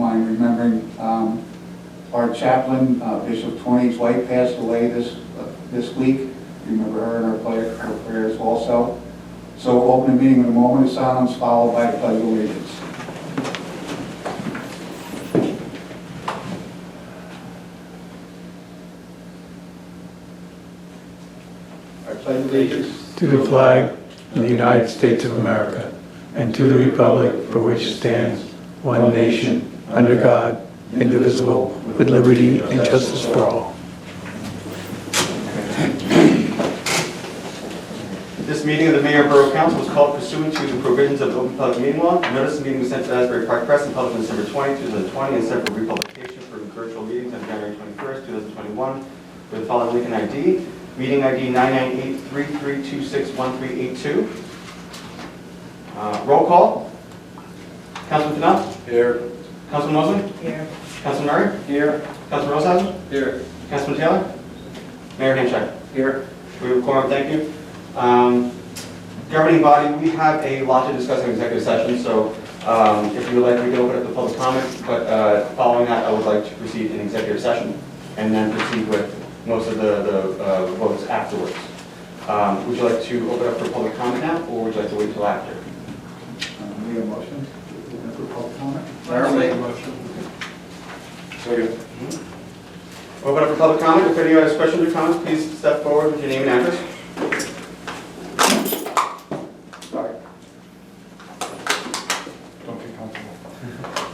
mind remembering our chaplain, Bishop Tony's wife, passed away this week. Remember her in our prayers also. So we'll open the meeting with a moment of silence followed by the pledge of allegiance. I pledge allegiance to the flag of the United States of America and to the republic for which it stands, one nation, under God, indivisible, with liberty and justice for all. This meeting of the Mayor and Borough Council was called pursuant to the provisions of the Open Public Meeting Law. Notice the meeting was sent to Asbury Park Press and published on December 20, 2020, and sent for republication for virtual meetings on January 21st, 2021, with the following link and ID. Meeting ID 998-3326-1382. Roll call. Councilman Fennell? here. Councilman Mosley? Here. Councilman Murray? Here. Councilman Rosehausen? Here. Councilman Taylor? Mayor Hanchak? Here. We have a quorum, thank you. Governing body, we have a lot to discuss in executive session, so if you would like, we can open up the public comment, but following that, I would like to proceed in executive session and then proceed with most of the votes afterwards. Would you like to open up for public comment now, or would you like to wait till after? Need a motion? Open for public comment? I'll make a motion. Second. Open up for public comment. If anyone has questions or comments, please step forward with your name and address. Sorry. Don't get comfortable.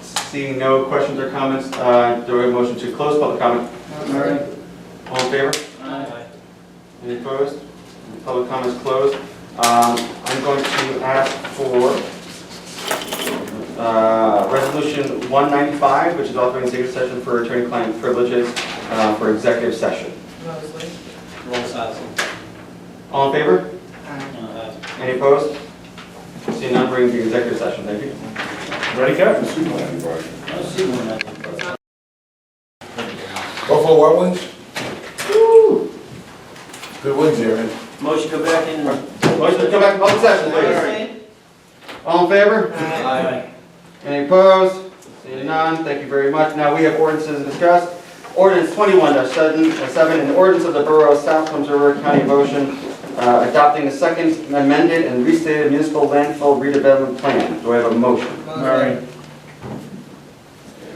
Seeing no questions or comments, do I have a motion to close public comment? Murray? All in favor? Aye. Any opposed? Public comment is closed. I'm going to ask for Resolution 195, which is authorizing executive session for attorney-client privileges for executive session. Mosley. Rosehausen. All in favor? Aye. Any opposed? Seeing none, bring the executive session. Thank you. Ready, Kevin? I don't see one. Buffalo Wild Wings? Good wins here, man. Motion go back in. Motion to come back to public session, please. All in favor? Aye. Any opposed? Seeing none, thank you very much. Now we have ordinances to discuss. Ordinance 21-7, an ordinance of the Borough of South Thames River, County of Ocean, adopting the second amended and restated municipal landfill redevelopment plan. Do I have a motion? Mosley.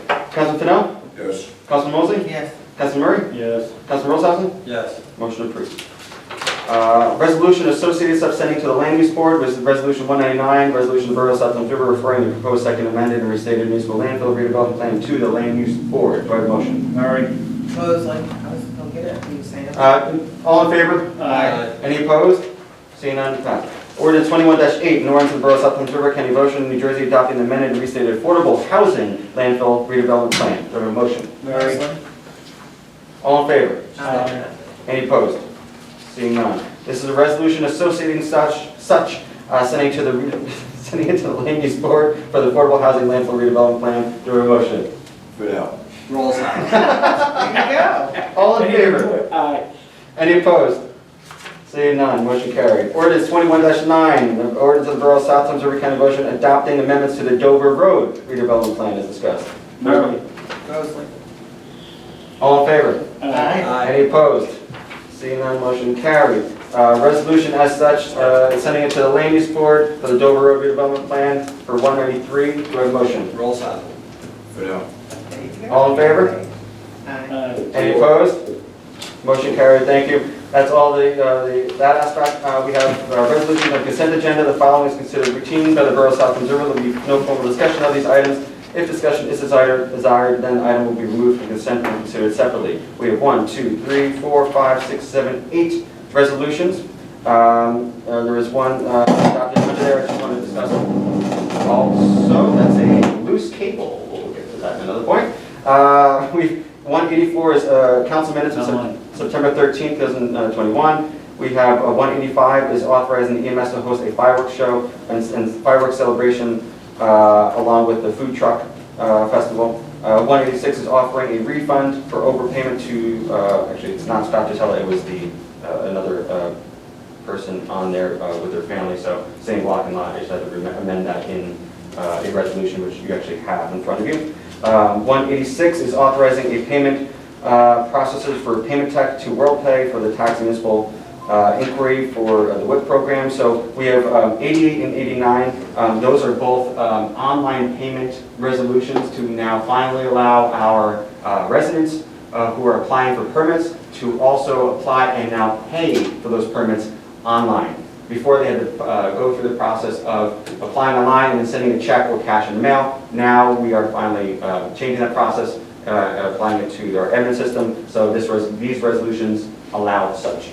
Councilman Fennell? Yes. Councilman Mosley? Yes. Councilman Murray? Yes. Councilman Rosehausen? Yes. Motion approved. Resolution associated stuff sending to the Land Use Board was Resolution 199, Resolution of the Borough of South Thames River referring the proposed second amended and restated municipal landfill redevelopment plan to the Land Use Board. Do I have a motion? Murray? Mosley. I was gonna get it, you say it. All in favor? Aye. Any opposed? Seeing none, passed. Ordinance 21-8, an ordinance of the Borough of South Thames River, County of Ocean, New Jersey, adopting the amended and restated affordable housing landfill redevelopment plan. Do I have a motion? Murray? All in favor? Aye. Any opposed? Seeing none. This is a resolution associating sending it to the Land Use Board for the affordable housing landfill redevelopment plan. Do I have a motion? Fit out. Rosehausen. There you go. All in favor? Aye. Any opposed? Seeing none, motion carried. Ordinance 21-9, the ordinance of the Borough of South Thames River, County of Ocean, adopting amendments to the Dover Road redevelopment plan as discussed. Murray? Mosley. All in favor? Aye. Any opposed? Seeing none, motion carried. Resolution as such, sending it to the Land Use Board for the Dover Road redevelopment plan for 193. Do I have a motion? Rosehausen. Fit out. There you go. All in favor? Aye. Any opposed? Motion carried, thank you. That's all that aspect. We have resolutions on consent agenda. The following is considered routine by the Borough of South Thames River. There will be no formal discussion of these items. If discussion is desired, then the item will be removed from consent and considered separately. We have 1, 2, 3, 4, 5, 6, 7, 8 resolutions. There is one adopted under there. I just want to discuss also. That's a loose cable. We'll get to that at another point. 184 is council minutes of September 13th, 2021. We have 185 is authorizing the EMS to host a fireworks show and fireworks celebration along with the food truck festival. 186 is offering a refund for overpayment to, actually it's not Scott Gisella, it was the another person on there with their family, so same block and lot. I just had to amend that in a resolution which you actually have in front of you. 186 is authorizing a payment processors for payment tech to WorldPay for the tax municipal inquiry for the WIP program. So we have 88 and 89. Those are both online payment resolutions to now finally allow our residents who are applying for permits to also apply and now pay for those permits online. Before they had to go through the process of applying online and then sending a check or cash in the mail. Now we are finally changing that process, applying it to our admin system. So these resolutions allow such.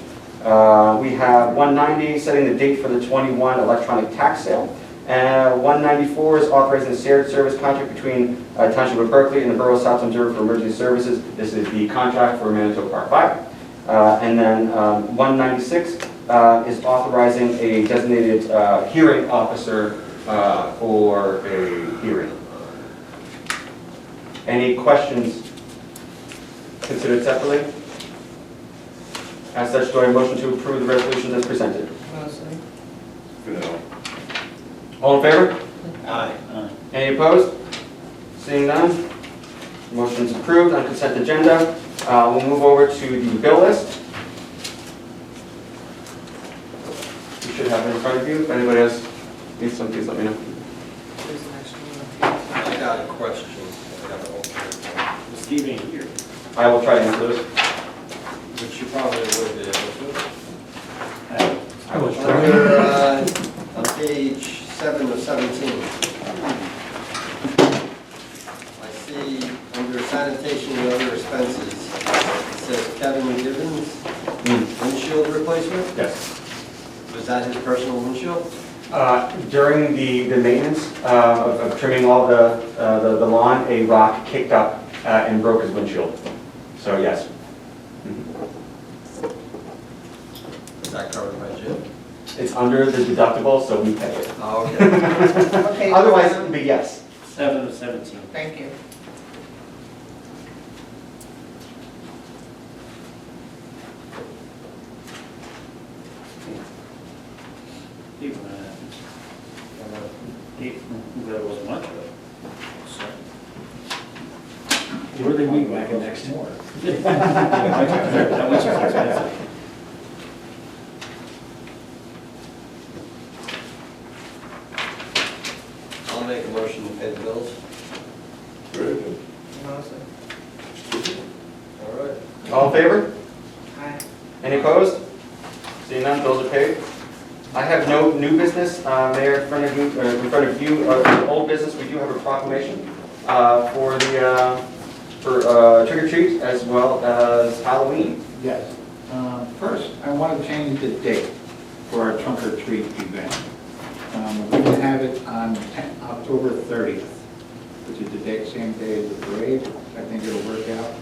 We have 190, setting the date for the 21 electronic tax sale. 194 is authorizing the shared service contract between Township of Berkeley and the Borough of South Observer for Emergency Services. This is the contract for Manitoba Park 5. And then 196 is authorizing a designated hearing officer for a hearing. Any questions considered separately? As such, do I have a motion to approve the resolutions as presented? Mosley. Fidel. All in favor? Aye. Any opposed? Seeing none, motion's approved on consent agenda. We'll move over to the bill list. You should have it in front of you. If anybody else needs some, please let me know. There's an extra one. I got a question. Steve ain't here, I will try to answer those. which you probably would be able I was to. trying. On page 7 of 17. I see under sanitation and other expenses, it says Kevin Gibbons, windshield replacement. Yes. Was that his personal windshield? During the maintenance of trimming all the lawn, a rock kicked up and broke his windshield. So yes. Is that covered by Jim? It's under the deductible, so we pay it. Oh, okay. Okay. Otherwise, it would be yes. 7 of 17. Thank you. There wasn't much of it. Where they meet back in next door. That much is expensive. I'll make a motion to pay the bills. Very good. Mosley. All right. All in favor? Aye. Any opposed? Seeing none, bills are paid. I have no new business, Mayor, in front of you, old business. We do have a proclamation for trick or treat as well as Halloween. Yes. First, I want to change the date for our trunk or treat event. We can have it on October 30th, which is the same day as the parade. I think it'll work out.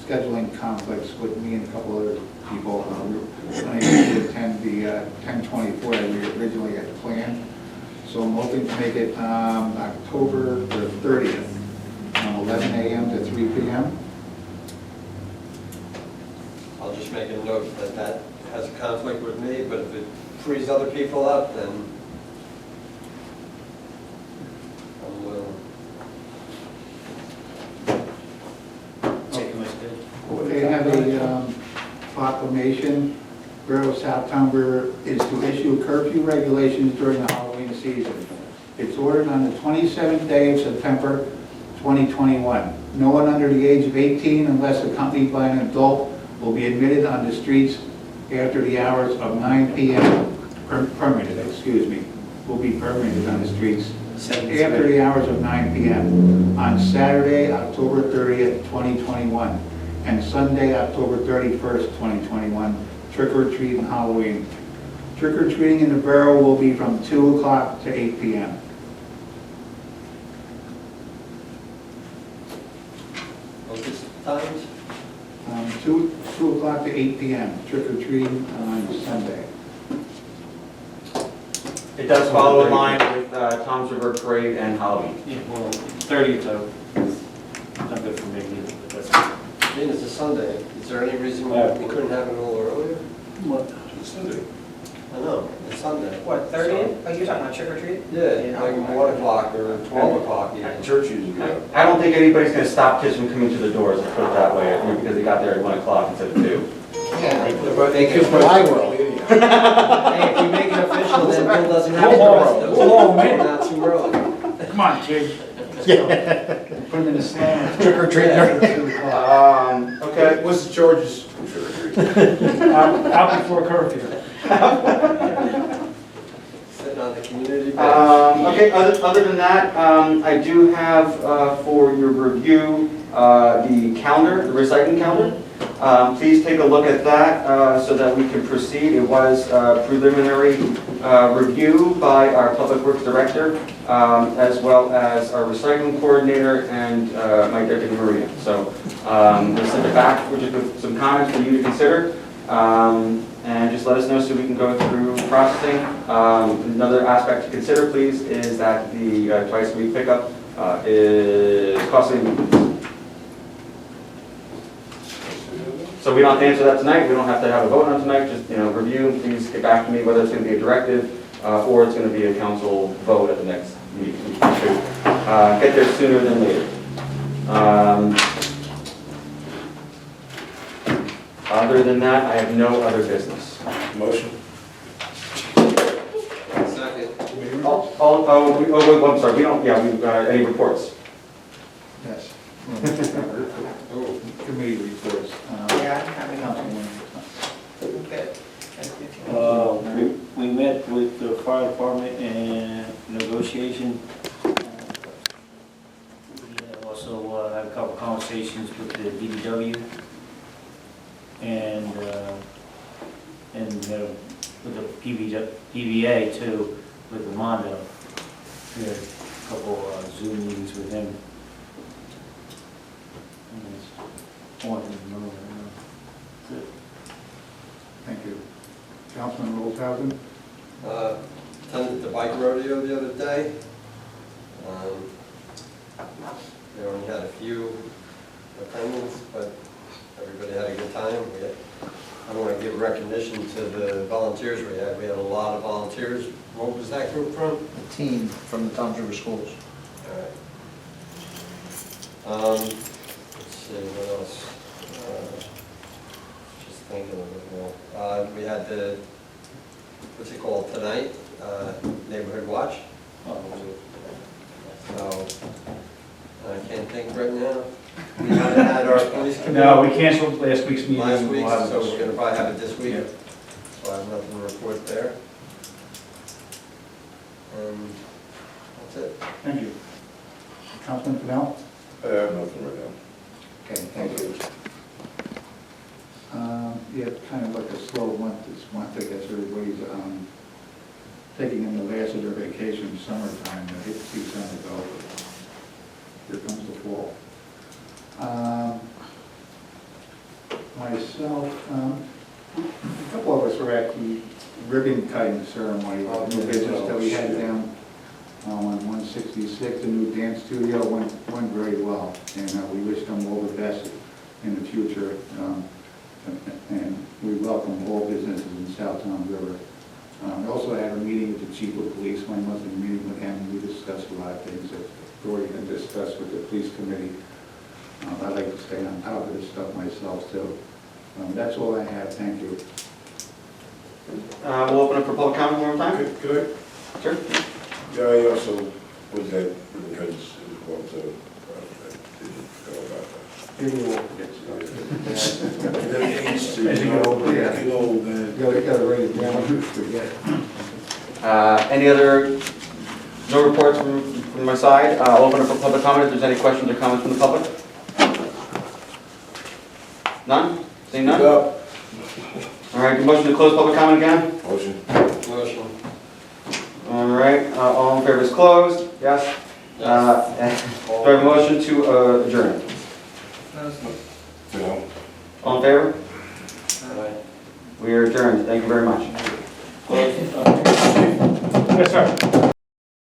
Scheduling conflicts with me and a couple other people. We're planning to attend the 1024 that we originally had planned. So I'm hoping to make it October the 30th, 11 a.m. to 3 p.m. I'll just make a note that that has a conflict with me, but if it frees other people up, then I'm willing. They have a proclamation, Borough of Southtown Borough is to issue curfew regulations during the Halloween season. It's ordered on the 27th day of September 2021. No one under the age of 18, unless accompanied by an adult, will be admitted on the streets after the hours of 9 p.m. Will be permitted on the streets after the hours of 9 p.m. on Saturday, October 30th, 2021, and Sunday, October 31st, 2021, trick or treat and Halloween. Trick or treating in the borough will be from 2 o'clock to 8 p.m. Focus times? 2 o'clock to 8 p.m., trick or treating on Sunday. It does follow in line with Tom's River Parade and Halloween. Yeah, well, 30th, though, is not good for me either, but that's. Being it's a Sunday, is there any reason we couldn't have it a little earlier? What? Sunday. I know, it's Sunday. What, 30th? Oh, you're talking about trick or treat? Yeah, like 1 o'clock or 12 o'clock even. Church usually go. I don't think anybody's gonna stop kids from coming to the doors, let's put it that way, because they got there at 1 o'clock instead of 2. Yeah. But they can put I will. Hey, if you make it official, then Bill doesn't have to Whoa, arrest us. whoa, man. Not too early. Come on, kid. Put them in the stand. Trick or treat. Okay. What's the charges? Out before curfew. Sitting on the community bench. Okay, other than that, I do have for your review the calendar, the recycling calendar. Please take a look at that so that we can proceed. It was preliminary review by our Public Works Director, as well as our recycling coordinator and my deputy Maria. So we'll send it back with some comments for you to consider. And just let us know so we can go through processing. Another aspect to consider, please, is that the twice a week pickup is costing. So we don't have to answer that tonight. We don't have to have a vote on tonight. Just review. Please get back to me whether it's going to be a directive or it's going to be a council vote at the next meeting. We should get there sooner than later. Other than that, I have no other business. Motion. Second. I'm sorry. We don't. Yeah, we've any reports. Yes. Oh, Committee reports. Yeah, I mean, Councilwoman. good. We met with the fire department and negotiation. We also had a couple conversations with the DPW and with the PVA too, with the Mondo. We had a couple Zoom meetings with him. Thank you. Councilman Rollshausen? Attended the bike rodeo the other day. We only had a few attendants, but everybody had a good time. I want to give recognition to the volunteers we had. We had a lot of volunteers. What was that group from? A team from the Toms River Schools. All right. Let's see, what else? Just thinking of it more. We had the, what's it called, tonight, Neighborhood Watch. So, I can't think right now. We haven't had our police committee. No, we canceled last week's meeting. Last week, We'll have so this. we're gonna probably have it this week. Yeah. So I have nothing to report there. That's it. Thank you. Councilman Fennell? I have nothing right now. Okay, thank you. Yeah, kind of like a slow month this month. I guess everybody's taking in the last of their vacation, summertime. I hate to see summer go, but here comes the fall. Myself, a couple of us were at the ribbon cutting ceremony, the new business that we had down on 166, the new dance studio went very well, and we wish them all the best in the future. And we welcome all businesses in South Town River. We also had a meeting with the chief of police, my monthly meeting with him, and we discussed a lot of things that have already been discussed with the police committee. I like to stay on top of this stuff myself too. That's all I have, thank you. We'll open up for public comment one more time. Could Sure. I? Yeah, I also was at the Cubs as well, so I didn't know about that. Maybe we'll forget. As you get older, You gotta write it down, forget. Any other, no reports from my side. I'll open up for public comment if there's any questions or comments from the public. None? Seeing none? Up. All right, motion to close public comment again? Motion. Motion. All right, all in favor is closed? Yes? Do I have a motion to adjourn? No. All in favor? Aye. We are adjourned. Thank you very much. Yes, sir.